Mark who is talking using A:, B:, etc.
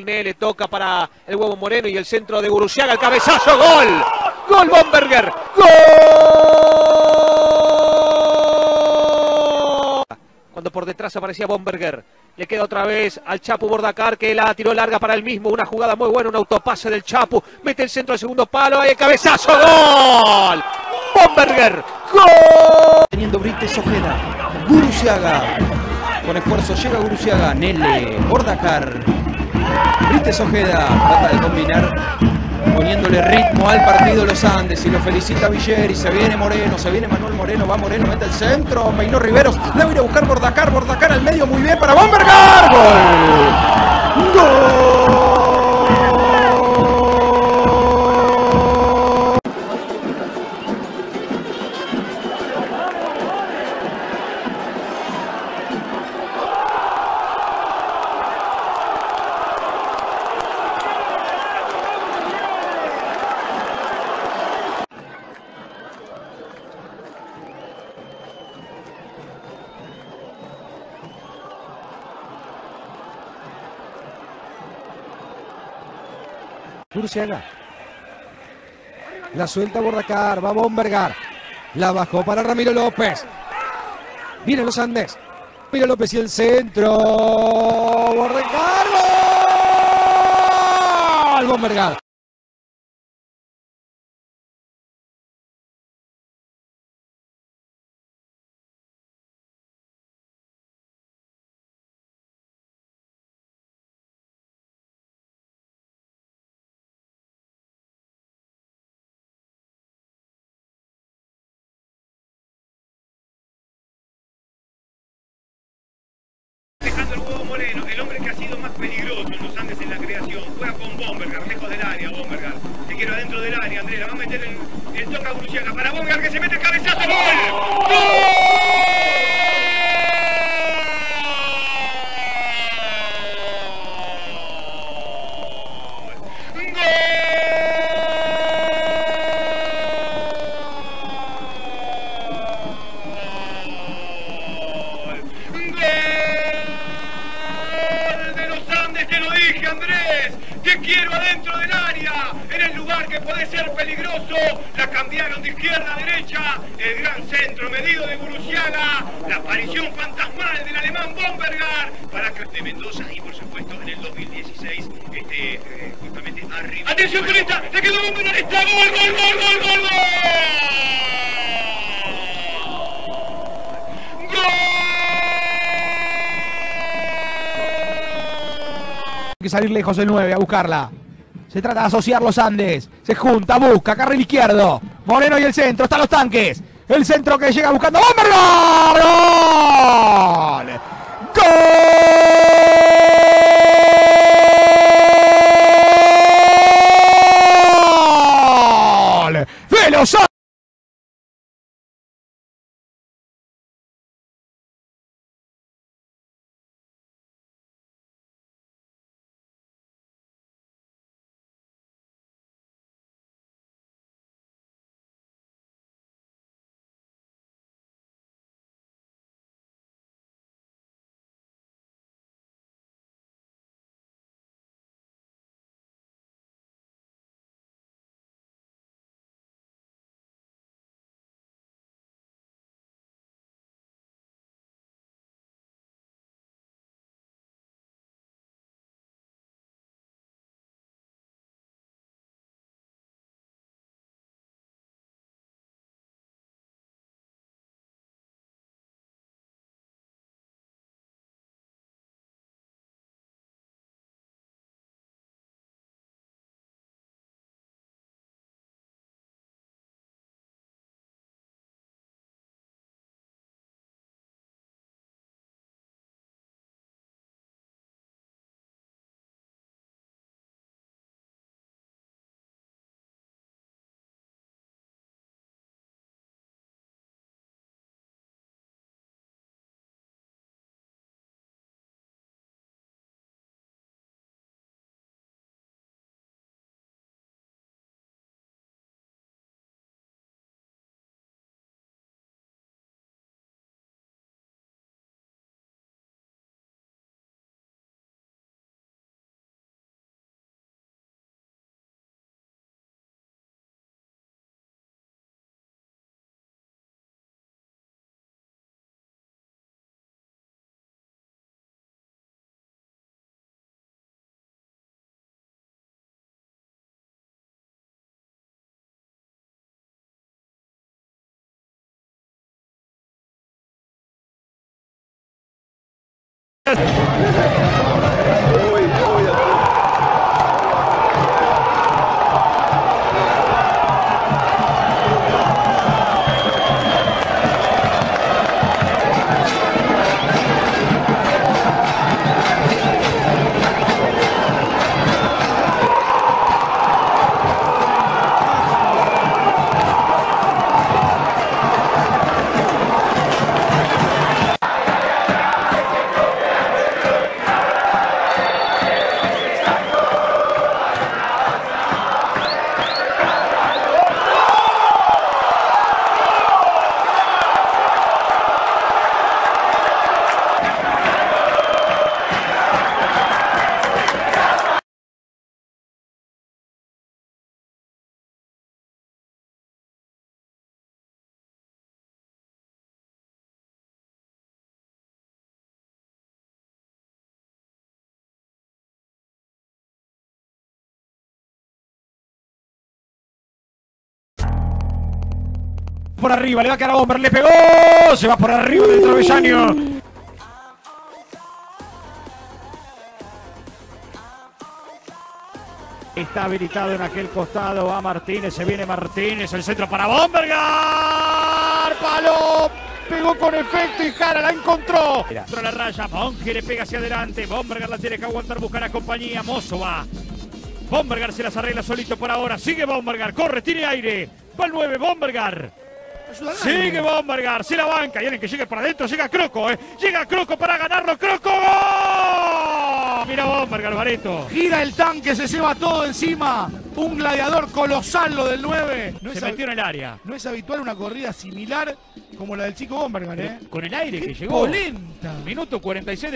A: Le toca para el Huevo Moreno y el centro de Gurucega, el cabezazo, gol. Gol Bomberger. Gol. Cuando por detrás aparecía Bomberger. Le queda otra vez al Chapu Bordacar, que la tiró larga para él mismo. Una jugada muy buena, un autopase del Chapu. Mete el centro al segundo palo. Ahí el cabezazo, gol. Bomberger. Gol.
B: Teniendo Brites Ojeda. Gurucega. Con esfuerzo llega Gurucega. Nele. Bordacar. Brites Ojeda trata de combinar, poniéndole ritmo al partido Los Andes, y lo felicita Villeri. Se viene Moreno, se viene Manuel Moreno, va Moreno, mete el centro, peinó Riveros, le va a ir a buscar Bordacar, Bordacar al medio, muy bien para Bomberger. ¡Gol! ¡Gol!
C: Gurucega. La suelta Bordacar, va Bomberger. La bajó para Ramiro López. Viene Los Andes. Ramiro López y el centro. Bordacar. ¡Gol! Bomberger.
D: Dejando el Huevo Moreno, el hombre que ha sido más peligroso en Los Andes en la creación. Juega con Bomberger, lejos del área, Bomberger. Te quiero adentro del área, Andrés. La va a meter el toca a Gurucega para Bomberger, que se mete el cabezazo. ¡Gol! ¡Gol! Andrés, te quiero adentro del área, en el lugar que puede ser peligroso. La cambiaron de izquierda a derecha, el gran centro medido de Gurucega, la aparición fantasmal del alemán Bomberger para que de Mendoza, y por supuesto en el 2016 justamente arriba. Atención con esta, le quedó Bomberger, está gol, gol, gol, gol, gol, gol.
C: Hay que salir lejos el 9 a buscarla. Se trata de asociar Los Andes. Se junta, busca, carril izquierdo. Moreno y el centro, están los tanques. El centro que llega buscando Bomberger. ¡Gol! ¡Gol! ¡Veloz! Por arriba, le va a quedar a Bomber, le pegó, se va por arriba del travesaño. Está habilitado en aquel costado, va Martínez, se viene Martínez, el centro para Bombergar, palo, pegó con efecto y Jara la encontró. Dentro la raya, Monge le pega hacia adelante, Bombergar la tiene que aguantar, buscará compañía, Mozo va. Bombergar se las arregla solito por ahora, sigue Bombergar, corre, tiene aire, va el 9, Bombergar. Sigue Bombergar, se la banca, y alguien que llegue para adentro, llega Croco, llega Croco para ganarlo, Croco, ¡gol! Mira Bombergar, Bareto.
E: Gira el tanque, se lleva todo encima, un gladiador colosal lo del 9.
C: Se metió en el área.
E: No es habitual una corrida similar como la del chico Bombergar,
C: Con el aire que llegó.
E: Polenta.
C: Minuto 46.